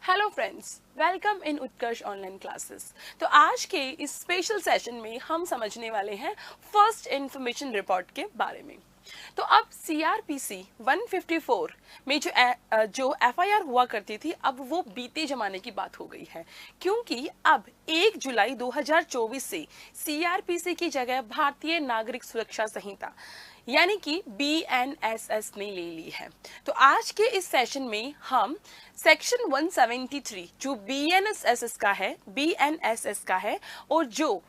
Hello friends, welcome in Utkarsh online classes. तो आज के इस स्पेशल सेशन में हम समझने वाले हैं फर्स्ट इंफॉर्मेशन रिपोर्ट के बारे में। तो अब सीआरपीसी 154 में जो एफआईआर हुआ करती थी, अब वो बीते जमाने की बात हो गई है, क्योंकि अब 1 जुलाई 2024 से सीआरपीसी की जगह भारतीय नागरिक सुरक्षा संहिता यानी कि बीएनएसएस ने ले ली है। तो आज के इस सेशन में हम सेक्शन 173 जो बीएनएसएस का है और जो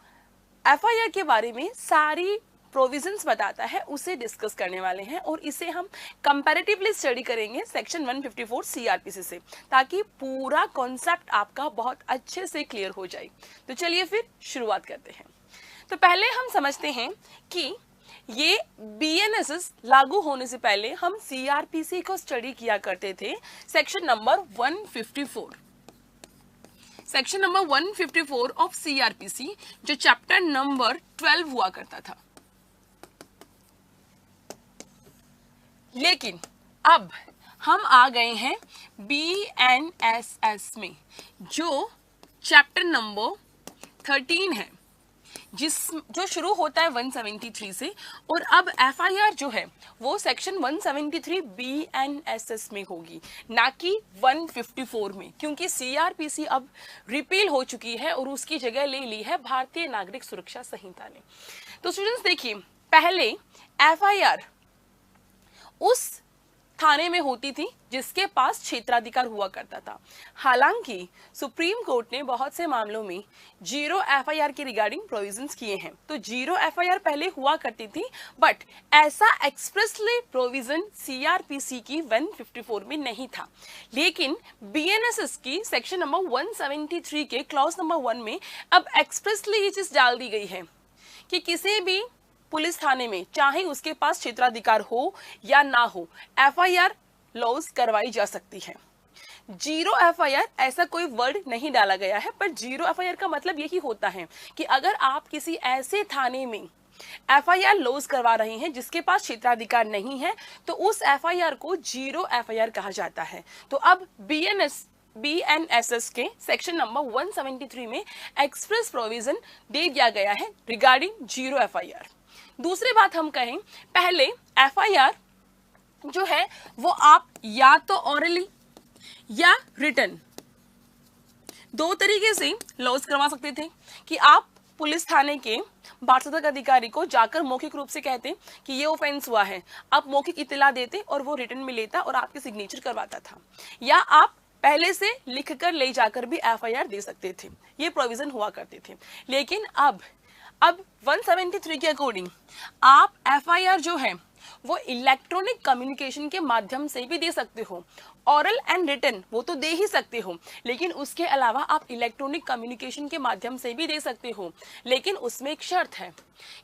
एफआईआर के बारे में सारी प्रोविजंस बताता है उसे डिस्कस करने वाले हैं, और इसे हम कंपैरेटिवली स्टडी करेंगे सेक्शन 154 सीआरपीसी से, ताकि पूरा कॉन्सेप्ट आपका बहुत अच्छे से क्लियर हो जाए। तो चलिए फिर शुरुआत करते हैं। तो पहले हम समझते हैं कि ये बीएनएसएस लागू होने से पहले हम सीआरपीसी को स्टडी किया करते थे section number 154। Section number 154 of CrPC जो चैप्टर नंबर 12 हुआ करता था। लेकिन अब हम आ गए हैं बीएनएसएस में, जो चैप्टर नंबर 13 है, जो शुरू होता है 173 से, और अब एफआईआर जो है वो सेक्शन 173 बीएनएसएस में होगी, ना कि 154 में, क्योंकि सीआरपीसी अब रिपील हो चुकी है और उसकी जगह ले ली है भारतीय नागरिक सुरक्षा संहिता ने। तो स्टूडेंट्स देखिए, पहले एफआईआर उस थाने में होती थी जिसके पास क्षेत्राधिकार हुआ करता था। हालांकि सुप्रीम कोर्ट ने बहुत से मामलों में जीरो एफआईआर के रिगार्डिंग प्रोविजंस किए हैं। तो जीरो एफआईआर पहले हुआ करती थी, बट ऐसा एक्सप्रेसली प्रोविजन सीआरपीसी की 154 में नहीं था। लेकिन बीएनएसएस की सेक्शन नंबर 173 के क्लॉज नंबर 1 में अब एक्सप्रेसली ये चीज डाल दी गई है कि किसी भी पुलिस थाने में, चाहे उसके पास क्षेत्राधिकार हो या ना हो, एफआईआर लॉज करवाई जा सकती है। जीरो एफआईआर ऐसा कोई वर्ड नहीं डाला गया है, पर जीरो एफआईआर का मतलब यही होता है कि अगर आप किसी ऐसे थाने में एफआईआर लॉज करवा रहे हैं जिसके पास क्षेत्राधिकार नहीं है, तो उस एफआईआर को जीरो एफआईआर कहा जाता है। तो अब बीएनएसएस के सेक्शन नंबर 173 में एक्सप्रेस प्रोविजन दे दिया गया है रिगार्डिंग जीरो एफआईआर। दूसरी बात हम कहें, पहले एफआईआर जो है वो आप या तो ऑरली या रिटन, दो तरीके से लॉज करवा सकते थे, कि आप पुलिस थाने के बार्सदक अधिकारी को जाकर मौखिक रूप से कहते कि ये ऑफेंस हुआ है, आप मौखिक इत्तला देते और वो रिटन में लेता और आपके सिग्नेचर करवाता था, या आप पहले से लिखकर ले जाकर भी एफआईआर दे सकते थे। ये प्रोविजन हुआ करते थे। लेकिन अब 173 के अकॉर्डिंग आप एफआईआर जो है वो इलेक्ट्रॉनिक कम्युनिकेशन के माध्यम से भी दे सकते हो। ऑरल एंड रिटन वो तो दे ही सकते हो, लेकिन उसके अलावा आप इलेक्ट्रॉनिक कम्युनिकेशन के माध्यम से भी दे सकते हो। लेकिन उसमें एक शर्त है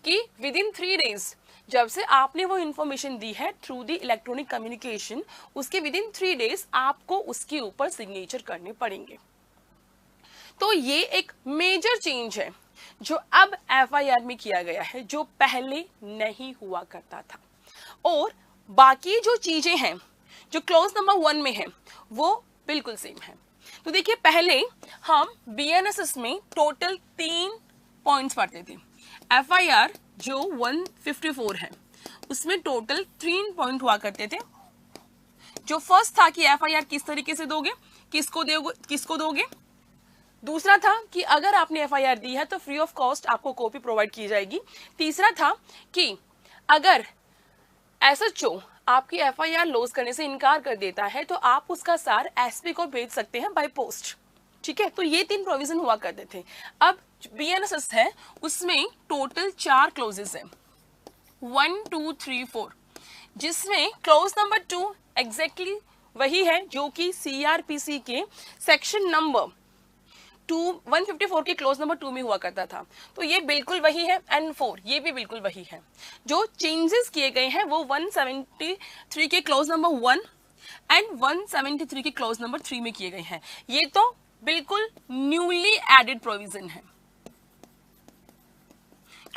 कि विद इन 3 डेज, जब से आपने वो इंफॉर्मेशन दी है थ्रू द इलेक्ट्रॉनिक कम्युनिकेशन, उसके विद इन 3 डेज आपको उसके ऊपर सिग्नेचर करने पड़ेंगे। तो ये एक मेजर चेंज है जो अब एफआईआर में किया गया है, जो पहले नहीं हुआ करता था। और बाकी जो चीजें हैं जो क्लॉज नंबर 1 में है वो बिल्कुल सेम है। तो देखिए, पहले हम बीएनएसएस में टोटल 3 पॉइंट्स पढ़ते थे। एफआईआर जो 154 है उसमें टोटल 3 पॉइंट हुआ करते थे। जो फर्स्ट था कि एफआईआर किस तरीके से दोगे, किसको दोगे। दूसरा था कि अगर आपने एफआईआर दी है तो फ्री ऑफ कॉस्ट आपको कॉपी प्रोवाइड की जाएगी। तीसरा था कि अगर एसएचओ आपकी एफआईआर लॉज करने से इनकार कर देता है तो आप उसका सार एसपी को भेज सकते हैं बाय पोस्ट। ठीक है, तो ये 3 प्रोविजन हुआ करते थे। अब बीएनएसएस है उसमें टोटल 4 क्लोजेस है, 1 2 3 4, जिसमें क्लोज नंबर 2 एग्जैक्टली वही है जो कि सीआरपीसी के सेक्शन नंबर 154 के क्लोज नंबर 2 में हुआ करता था। तो ये बिल्कुल वही है, एंड 4 ये भी बिल्कुल वही है। जो चेंजेस किए गए हैं वो 173 के क्लोज नंबर 1 एंड 173 के क्लोज नंबर 3 में किए गए हैं। ये तो बिल्कुल न्यूली एडेड प्रोविजन है।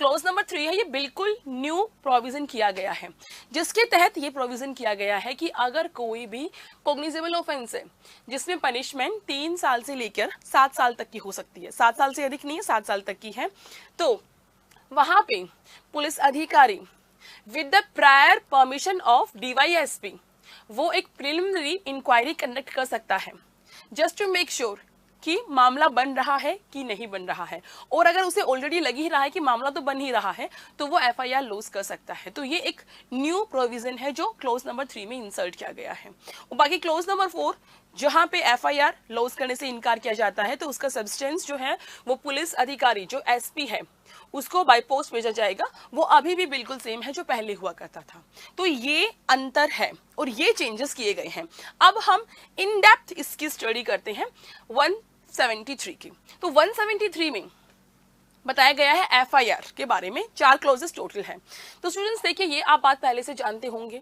क्लॉज नंबर 3 है, ये बिल्कुल न्यू प्रोविजन किया गया है, जिसके तहत ये प्रोविजन किया गया है कि अगर कोई भी कॉग्निजेबल ऑफेंस है जिसमें पनिशमेंट 3 साल से लेकर 7 साल तक की हो सकती है, 7 साल से अधिक नहीं है, 7 साल तक की है, तो वहां पे पुलिस अधिकारी with the prior permission of DYSP वो एक प्रिलिमिनरी इंक्वायरी कंडक्ट कर सकता है, जस्ट टू मेक श्योर कि मामला बन रहा है कि नहीं बन रहा है, और अगर उसे ऑलरेडी लग ही रहा है कि मामला तो बन ही रहा है तो वो एफआईआर लॉज कर सकता है। तो ये एक न्यू प्रोविजन है जो क्लॉज नंबर 3 में इंसर्ट किया गया है। और बाकी क्लॉज नंबर 4 जहां पे एफआईआर लॉज करने से इनकार किया जाता है तो उसका सब्सटेंस जो है वो पुलिस अधिकारी जो एसपी है उसको बाय पोस्ट भेजा जाएगा, वो अभी भी बिल्कुल सेम है जो पहले हुआ करता था। तो ये अंतर है और ये चेंजेस किए गए हैं। अब हम इन डेप्थ इसकी स्टडी करते हैं 173 की। तो 173 में बताया गया है एफआईआर के बारे में, 4 क्लॉजेस टोटल है। तो स्टूडेंट्स देखिए, ये आप बात पहले से जानते होंगे,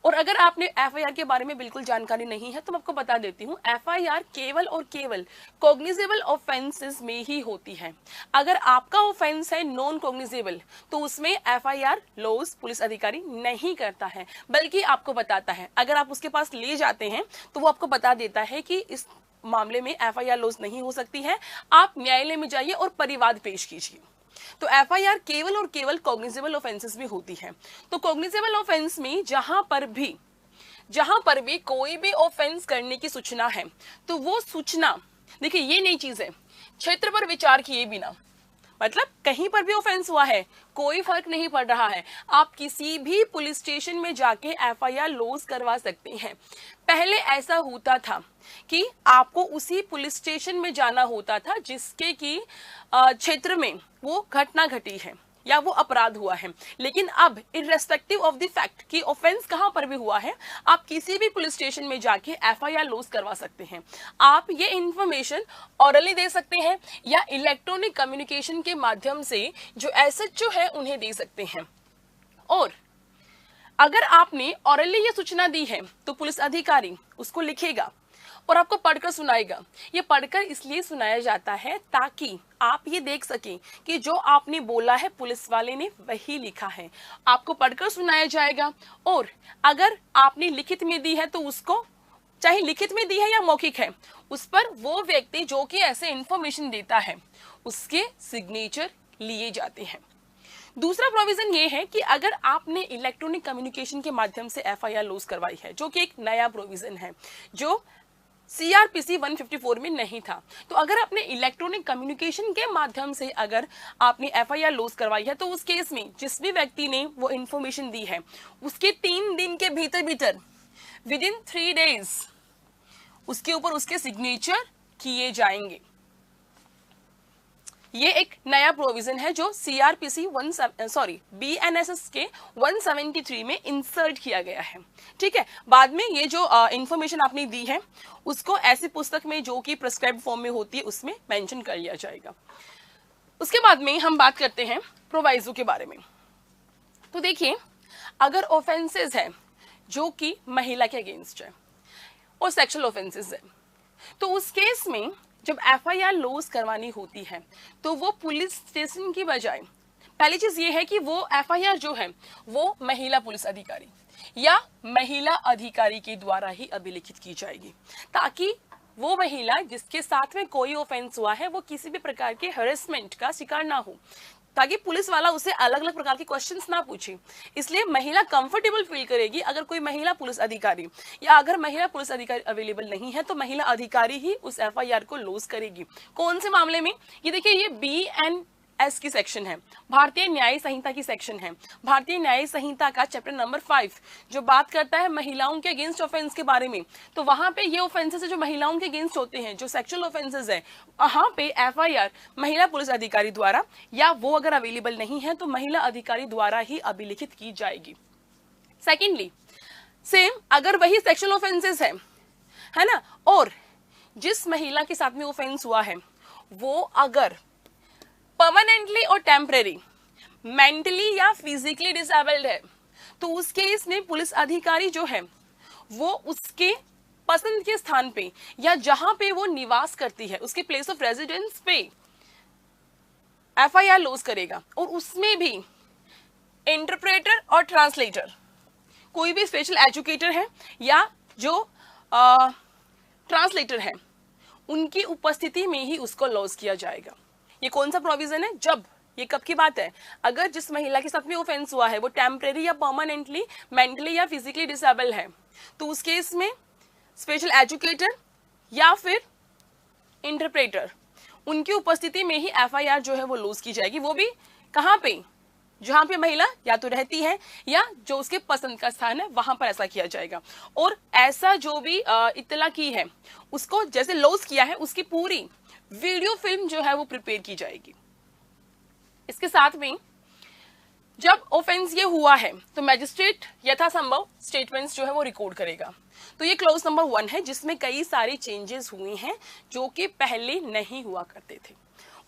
और अगर आपने एफआईआर के बारे में बिल्कुल जानकारी नहीं है तो मैं आपको बता देती हूँ, एफआईआर केवल और केवल कॉग्निजेबल ऑफेंसेस में ही होती है। अगर आपका ऑफेंस है नॉन कॉग्निजेबल तो उसमें एफआईआर लॉज पुलिस अधिकारी नहीं करता है, बल्कि आपको बताता है। अगर आप उसके पास ले जाते हैं तो वो आपको बता देता है कि इस मामले में एफआईआर लॉज नहीं हो सकती है, आप न्यायालय में जाइए और परिवाद पेश कीजिए। तो एफआईआर केवल और केवल कॉग्निजेबल ऑफेंसेस में होती है। तो कॉग्निजेबल ऑफेंस में जहां पर भी कोई भी ऑफेंस करने की सूचना है तो वो सूचना, देखिए ये नई चीज है, क्षेत्र पर विचार किए बिना, मतलब कहीं पर भी ऑफेंस हुआ है कोई फर्क नहीं पड़ रहा है, आप किसी भी पुलिस स्टेशन में जाके एफआईआर लॉज करवा सकते हैं। पहले ऐसा होता था कि आपको उसी पुलिस स्टेशन में जाना होता था जिसके की क्षेत्र में वो घटना घटी है या वो अपराध हुआ है, लेकिन अब इररेस्पेक्टिव ऑफ द फैक्ट कि ऑफेंस कहां पर भी हुआ है, आप किसी भी पुलिस स्टेशन में जाके एफआईआर लॉज करवा सकते हैं। आप ये इंफॉर्मेशन ऑरली दे सकते हैं या इलेक्ट्रॉनिक कम्युनिकेशन के माध्यम से जो एसएचओ है उन्हें दे सकते हैं। और अगर आपने ऑरली ये सूचना दी है तो पुलिस अधिकारी उसको लिखेगा और आपको पढ़कर सुनाएगा। ये पढ़कर इसलिए सुनाया जाता है ताकि आप ये देख सकें कि जो आपने बोला है पुलिस वाले ने वही लिखा है। आपको पढ़कर सुनाया जाएगा, और अगर आपने लिखित में दी है तो उसको, चाहे लिखित में दी है या मौखिक है, उस पर वो व्यक्ति जो कि ऐसे इंफॉर्मेशन देता है उसके सिग्नेचर लिए जाते हैं। दूसरा प्रोविजन ये है कि अगर आपने इलेक्ट्रॉनिक कम्युनिकेशन के माध्यम से एफआईआर लॉज करवाई है, जो कि एक नया प्रोविजन है जो सीआरपीसी 154 में नहीं था, तो अगर आपने इलेक्ट्रॉनिक कम्युनिकेशन के माध्यम से अगर आपने एफआईआर लॉज करवाई है तो उस केस में जिस भी व्यक्ति ने वो इंफॉर्मेशन दी है उसके 3 दिन के भीतर विद इन 3 डेज उसके ऊपर उसके सिग्नेचर किए जाएंगे। ये एक नया प्रोविजन है जो सीआरपीसी बीएनएसएस के 173 में इंसर्ट किया गया है। ठीक है, बाद में ये जो इंफॉर्मेशन आपने दी है उसको ऐसी पुस्तक में जो कि प्रिस्क्राइब्ड फॉर्म में होती है उसमें मेंशन कर लिया जाएगा। उसके बाद में हम बात करते हैं प्रोवाइजो के बारे में। तो देखिए, अगर ऑफेंसेस है जो कि महिला के अगेंस्ट है और सेक्सुअल ऑफेंसेस है, तो उस केस में जब एफआईआर लॉज करवानी होती है तो वो पुलिस स्टेशन की बजाय, पहली चीज ये है कि वो एफआईआर जो है वो महिला पुलिस अधिकारी या महिला अधिकारी के द्वारा ही अभिलिखित की जाएगी, ताकि वो महिला जिसके साथ में कोई ऑफेंस हुआ है वो किसी भी प्रकार के हरेसमेंट का शिकार ना हो, ताकि पुलिस वाला उसे अलग अलग प्रकार के क्वेश्चंस ना पूछे। इसलिए महिला कंफर्टेबल फील करेगी अगर कोई महिला पुलिस अधिकारी, या अगर महिला पुलिस अधिकारी अवेलेबल नहीं है तो महिला अधिकारी ही उस एफआईआर को लॉज करेगी। कौन से मामले में? ये देखिए, ये BNS की सेक्शन है, भारतीय न्याय संहिता की सेक्शन है। भारतीय न्याय संहिता का चैप्टर नंबर 5 जो बात करता है महिलाओं के अगेंस्ट ऑफेंस के बारे में, तो वहां पे ये ऑफेंसेस है जो महिलाओं के अगेंस्ट होते हैं, जो सेक्सुअल ऑफेंसेस है, वहां पे एफआईआर महिला पुलिस अधिकारी द्वारा, या वो अगर अवेलेबल नहीं है तो महिला अधिकारी द्वारा ही अभिलिखित की जाएगी। सेकेंडली, सेम अगर वही सेक्सुअल ऑफेंसेस है ना, और जिस महिला के साथ में ऑफेंस हुआ है वो अगर परमानेंटली और टेम्परेरी मेंटली या फिजिकली डिसेबल्ड है तो उस केस में पुलिस अधिकारी जो है वो उसके पसंद के स्थान पे या जहां पे वो निवास करती है उसके प्लेस ऑफ रेजिडेंस पे एफआईआर लॉज करेगा और उसमें भी इंटरप्रेटर और ट्रांसलेटर, कोई भी स्पेशल एजुकेटर है या जो ट्रांसलेटर है, उनकी उपस्थिति में ही उसको लॉज किया जाएगा। ये कौन सा प्रोविजन है? जब, ये कब की बात है? अगर जिस महिला के साथ में ऑफेंस हुआ है वो टेम्परेरी या परमानेंटली मेंटली या फिजिकली डिसेबल है, तो उस केस में स्पेशल एजुकेटर या फिर इंटरप्रेटर, उनकी उपस्थिति में ही एफआईआर जो है वो लॉज की जाएगी। वो भी कहाँ पे? जहां पे महिला या तो रहती है या जो उसके पसंद का स्थान है, वहां पर ऐसा किया जाएगा। और ऐसा जो भी इत्तला की है उसको जैसे लॉस किया है, उसकी पूरी वीडियो फिल्म जो है वो प्रिपेयर की जाएगी। इसके साथ में जब ऑफेंस ये हुआ है तो मैजिस्ट्रेट यथासंभव स्टेटमेंट्स जो है वो रिकॉर्ड करेगा। तो ये क्लॉज नंबर 1 है जिसमें कई सारे चेंजेस हुए हैं जो कि पहले नहीं हुआ करते थे।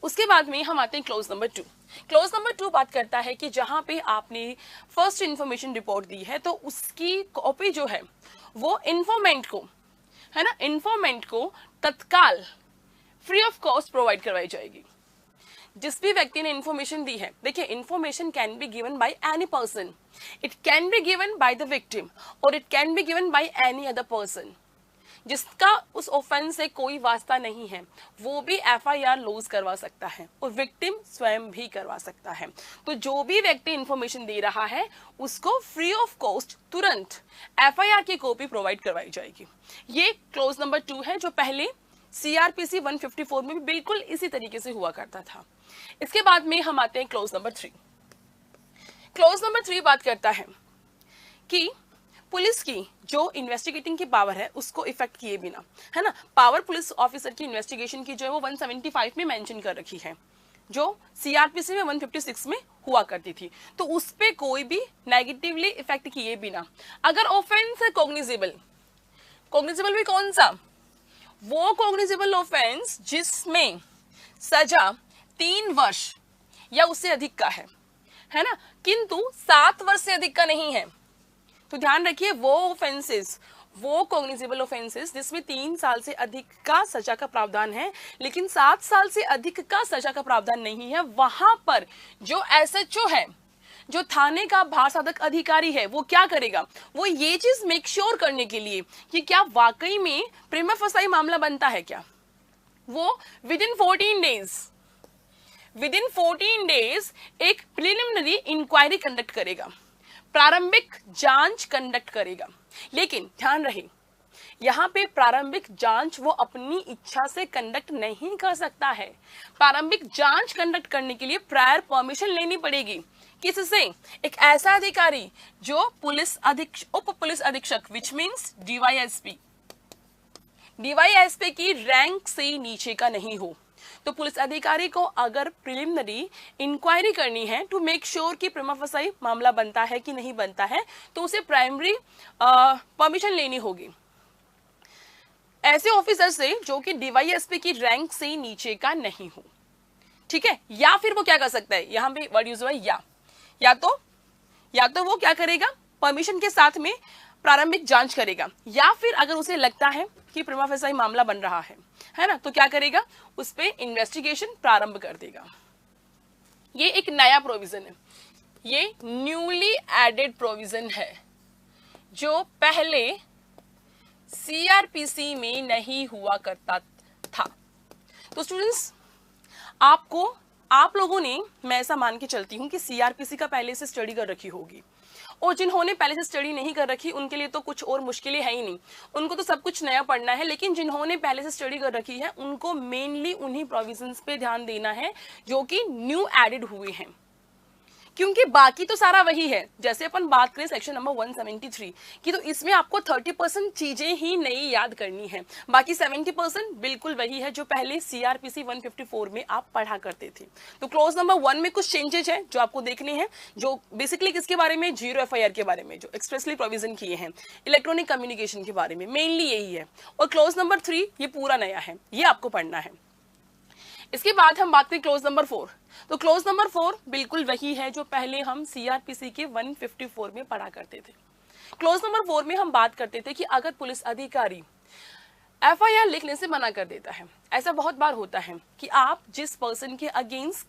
उसके बाद में हम आते हैं क्लॉज नंबर 2। क्लॉज नंबर 2 बात करता है कि जहां पे आपने फर्स्ट इंफॉर्मेशन रिपोर्ट दी है तो उसकी कॉपी जो है वो इन्फॉर्मेंट को, है ना, इन्फॉर्मेंट को तत्काल फ्री ऑफ कॉस्ट प्रोवाइड करवाई जाएगी। जिस भी व्यक्ति ने इन्फॉर्मेशन दी है, देखिए information can be given by any person, it can be given by the victim और it can be given by any other person. जिसका उस ऑफेंस से कोई वास्ता नहीं है वो भी एफआईआर लॉज करवा सकता है और विक्टिम स्वयं भी करवा सकता है। तो जो भी व्यक्ति इंफॉर्मेशन दे रहा है उसको फ्री ऑफ कॉस्ट तुरंत एफआईआर की कॉपी प्रोवाइड करवाई जाएगी। ये क्लॉज नंबर 2 है जो पहले सीआरपीसी 154 में भी बिल्कुल इसी तरीके से हुआ करता था। इसके बाद में हम आते हैं क्लॉज नंबर 3। क्लॉज नंबर 3 बात करता है कि पुलिस की जो इन्वेस्टिगेटिंग की पावर है उसको इफेक्ट किए बिना, है ना, पावर पुलिस ऑफिसर की इन्वेस्टिगेशन की जो है वो 175 में मेंशन कर रखी है, जो सीआरपीसी में 156 में हुआ करती थी। तो उस पे कोई भी नेगेटिवली इफेक्ट किए बिना अगर ऑफेंस है कॉग्निजेबल, कॉग्निजेबल भी कौन सा? वो कॉग्निजेबल ऑफेंस जिसमें सजा 3 वर्ष या उससे अधिक का है ना, किंतु 7 वर्ष से अधिक का नहीं है। तो ध्यान रखिए वो ऑफेंसेस, वो कॉग्निजेबल ऑफेंसेस जिसमें 3 साल से अधिक का सजा का प्रावधान है लेकिन 7 साल से अधिक का सजा का प्रावधान नहीं है, वहां पर जो एसएचओ है, जो थाने का भार साधक अधिकारी है, वो क्या करेगा? वो ये चीज मेक श्योर करने के लिए कि क्या वाकई में प्रिमा फसाई मामला बनता है क्या, वो विद इन 14 डेज एक प्रिलिमिनरी इंक्वायरी कंडक्ट करेगा, प्रारंभिक जांच कंडक्ट करेगा। लेकिन ध्यान रहे यहाँ पे प्रारंभिक जांच वो अपनी इच्छा से कंडक्ट नहीं कर सकता है। प्रारंभिक जांच कंडक्ट करने के लिए प्रायर परमिशन लेनी पड़ेगी। किससे? एक ऐसा अधिकारी जो उप पुलिस अधीक्षक विच मीन्स डीवाईएसपी की रैंक से नीचे का नहीं हो। तो पुलिस अधिकारी को अगर प्रिलिमिनरी इंक्वायरी करनी है टू मेक श्योर कि प्रिमा फसाई मामला बनता है कि नहीं बनता है तो उसे प्राइमरी परमिशन लेनी होगी ऐसे ऑफिसर से जो कि डीवाईएसपी की रैंक से नीचे का नहीं हो, ठीक है। या फिर वो क्या कर सकता है, यहाँ पे वर्ड यूज हुआ है या तो वो क्या करेगा, परमिशन के साथ में प्रारंभिक जांच करेगा, या फिर अगर उसे लगता है कि प्रिमा फसाई मामला बन रहा है ना, तो क्या करेगा, उस पे इन्वेस्टिगेशन प्रारंभ कर देगा। ये एक नया प्रोविजन है, ये न्यूली एडेड प्रोविजन है जो पहले सीआरपीसी में नहीं हुआ करता था। तो स्टूडेंट्स आप लोगों ने, मैं ऐसा मान के चलती हूं कि सीआरपीसी का पहले से स्टडी कर रखी होगी, और जिन्होंने पहले से स्टडी नहीं कर रखी उनके लिए तो कुछ और मुश्किलें है ही नहीं, उनको तो सब कुछ नया पढ़ना है। लेकिन जिन्होंने पहले से स्टडी कर रखी है उनको मेनली उन्हीं प्रोविजंस पे ध्यान देना है जो कि न्यू एडेड हुए हैं, क्योंकि बाकी तो सारा वही है। जैसे अपन बात करें सेक्शन नंबर 173 की, तो इसमें आपको 30% चीजें ही नई याद करनी है, बाकी 70% बिल्कुल वही है जो पहले सीआरपीसी 154 में आप पढ़ा करते थे। तो क्लॉज नंबर 1 में कुछ चेंजेस है जो आपको देखने हैं, जो बेसिकली किसके बारे में, जीरो एफआईआर के बारे में, जो एक्सप्रेसली प्रोविजन किए हैं, इलेक्ट्रॉनिक कम्युनिकेशन के बारे में, मेनली यही है। और क्लॉज नंबर 3 ये पूरा नया है, ये आपको पढ़ना है। इसके बाद हम बात करें क्लॉज नंबर 4। तो क्लॉज नंबर 4 बिल्कुल वही है जो पहले हम सीआरपीसी के 154 में पढ़ा करते थे। क्लॉज नंबर 4 में हम बात करते थे कि अगर पुलिस अधिकारी एफआईआर लिखने से मना कर देता है, ऐसा बहुत बार होता है कि आप जिस पर्सन के अगेंस्ट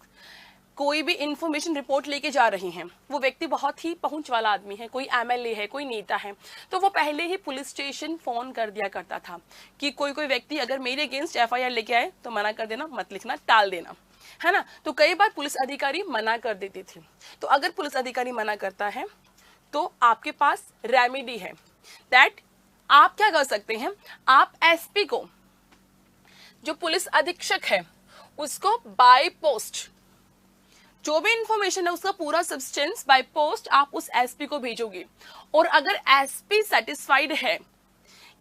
कोई भी इंफॉर्मेशन रिपोर्ट लेके जा रहे हैं, वो व्यक्ति बहुत ही पहुंच वाला आदमी है, कोई एमएलए है, कोई नेता है, तो वो पहले ही पुलिस स्टेशन फोन कर दिया करता था कि कोई कोई व्यक्ति अगर मेरे अगेंस्ट एफआईआर लेके आए तो मना कर देना, मत लिखना, टाल देना, है ना। तो कई बार पुलिस अधिकारी मना कर देते थे। तो अगर पुलिस अधिकारी मना करता है तो आपके पास रेमेडी है, दैट आप क्या कर सकते हैं, आप एसपी को, जो पुलिस अधीक्षक है, उसको बाय पोस्ट जो भी इंफॉर्मेशन है उसका पूरा सब्सटेंस बाय पोस्ट आप उस एसपी को भेजोगे। और अगर एसपी सेटिस्फाइड है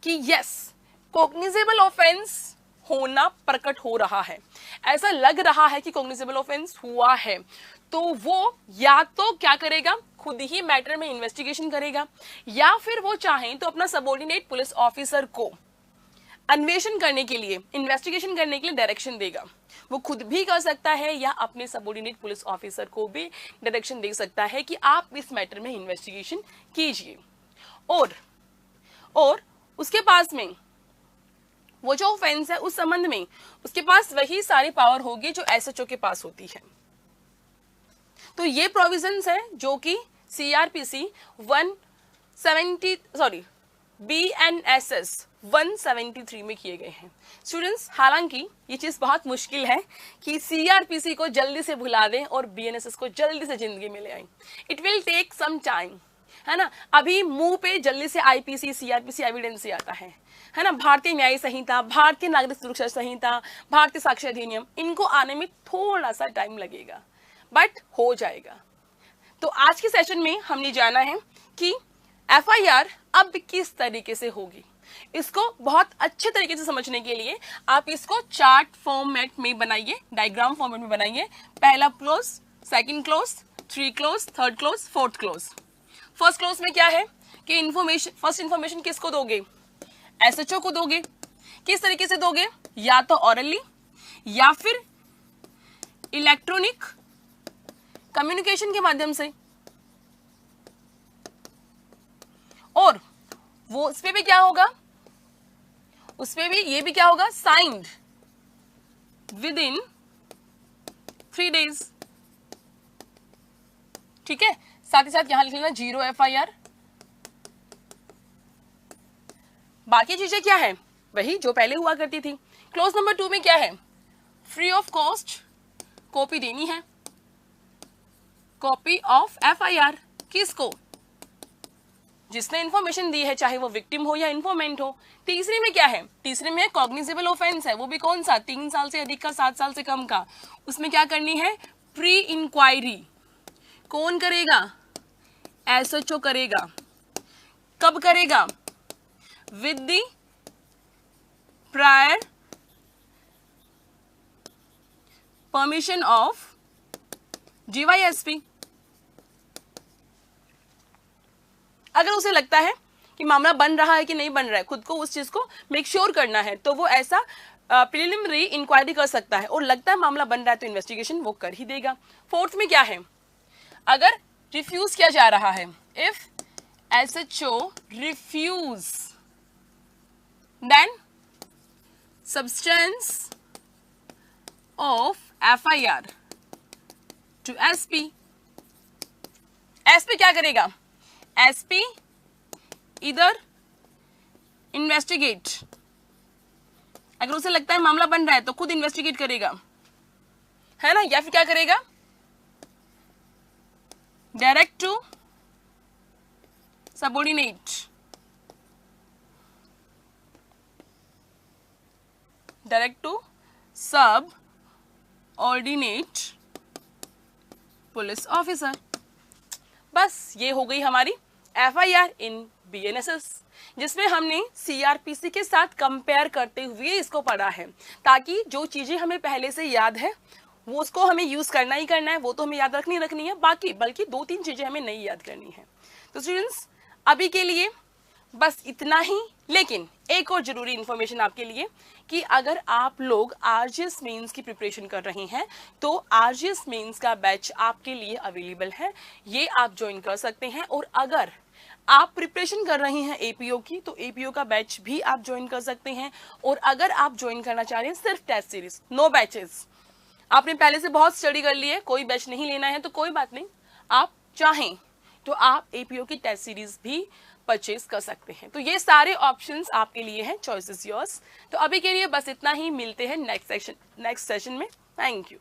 कि यस कॉग्निजेबल ऑफेंस होना प्रकट हो रहा है, ऐसा लग रहा है कि कॉग्निजेबल ऑफेंस हुआ है, तो वो या तो क्या करेगा, खुद ही मैटर में इन्वेस्टिगेशन करेगा, या फिर वो चाहें तो अपना सबऑर्डिनेट पुलिस ऑफिसर को अन्वेषण करने के लिए, इन्वेस्टिगेशन करने के लिए डायरेक्शन देगा। वो खुद भी कर सकता है या अपने सबऑर्डिनेट पुलिस ऑफिसर को भी डायरेक्शन दे सकता है कि आप इस मैटर में इन्वेस्टिगेशन कीजिए। और उसके पास में वो जो ऑफेंस है उस संबंध में उसके पास वही सारी पावर होगी जो एसएचओ के पास होती है। तो ये प्रोविजंस है जो कि सीआरपीसी 173 में किए गए हैं। स्टूडेंट्स, हालांकि ये चीज बहुत मुश्किल है कि सीआरपीसी को जल्दी से भुला दें और बीएनएसएस को जल्दी से जिंदगी में ले आए। It will take some time, है ना। अभी मुंह पे जल्दी से आईपीसी सीआरपीसी एविडेंस ही आता है ना। भारतीय न्याय संहिता, भारतीय नागरिक सुरक्षा संहिता, भारतीय साक्ष्य अधिनियम, इनको आने में थोड़ा सा टाइम लगेगा, बट हो जाएगा। तो आज के सेशन में हमने जाना है कि एफआईआर अब किस तरीके से होगी। इसको बहुत अच्छे तरीके से समझने के लिए आप इसको चार्ट फॉर्मेट में बनाइए, डायग्राम फॉर्मेट में बनाइए। पहला close, second close, 3 close, third close, fourth close. First close में क्या है कि इंफॉर्मेशन, फर्स्ट इंफॉर्मेशन किसको दोगे, एसएचओ को दोगे। किस तरीके से दोगे, या तो ऑरली या फिर इलेक्ट्रॉनिक कम्युनिकेशन के माध्यम से। और वो उसपे भी क्या होगा, उसपे भी ये भी क्या होगा, साइंड विद इन 3 days। ठीक है, साथ ही साथ यहां लिख लेना 0 एफआईआर। बाकी चीजें क्या है, वही जो पहले हुआ करती थी। क्लोज नंबर 2 में क्या है, फ्री ऑफ कॉस्ट कॉपी देनी है, कॉपी ऑफ एफआईआर। किसको, जिसने इंफॉर्मेशन दी है, चाहे वो विक्टिम हो या इन्फॉर्मेंट हो। तीसरी में क्या है, तीसरे में कॉग्निजेबल ऑफेंस है, वो भी कौन सा, 3 साल से अधिक का, 7 साल से कम का। उसमें क्या करनी है, प्री इंक्वायरी। कौन करेगा, एसएचओ करेगा। कब करेगा, with the prior permission of DySP. अगर उसे लगता है कि मामला बन रहा है कि नहीं बन रहा है, खुद को उस चीज को मेक श्योर करना है, तो वो ऐसा प्रिलिमिनरी इंक्वायरी कर सकता है। और लगता है मामला बन रहा है तो इन्वेस्टिगेशन वो कर ही देगा। फोर्थ में क्या है, अगर रिफ्यूज किया जा रहा है, if SHO refuse, then substance of FIR to SP. SP क्या करेगा, एसपी इधर इन्वेस्टिगेट, अगर उसे लगता है मामला बन रहा है तो खुद इन्वेस्टिगेट करेगा, है ना, या फिर क्या करेगा, direct to subordinate, direct to subordinate police officer. बस ये हो गई हमारी एफआईआर इन बीएनएसएस, जिसमें हमने सीआरपीसी के साथ कंपेयर करते हुए इसको पढ़ा है, ताकि जो चीजें हमें पहले से याद है वो उसको हमें यूज करना ही करना है, वो तो हमें याद रखनी है, बाकी बल्कि 2-3 चीजें हमें नहीं याद करनी है। तो स्टूडेंट्स, अभी के लिए बस इतना ही। लेकिन एक और जरूरी इंफॉर्मेशन आपके लिए कि अगर आप लोग आरजीएस मेंस की प्रिपरेशन कर रहे हैं तो आरजीएस मेंस का बैच आपके लिए अवेलेबल है, ये आप ज्वाइन कर सकते हैं। और अगर आप प्रिपरेशन कर रहे हैं एपीओ की तो एपीओ का बैच भी आप ज्वाइन कर सकते हैं। और अगर आप ज्वाइन करना चाह रहे हैं सिर्फ टेस्ट सीरीज, नो बैचेस, आपने पहले से बहुत स्टडी कर ली है, कोई बैच नहीं लेना है तो कोई बात नहीं, आप चाहें तो आप एपीओ की टेस्ट सीरीज भी परचेज कर सकते हैं। तो ये सारे ऑप्शंस आपके लिए हैं, चॉइस इज योर्स। तो अभी के लिए बस इतना ही, मिलते हैं नेक्स्ट सेशन में। Thank you.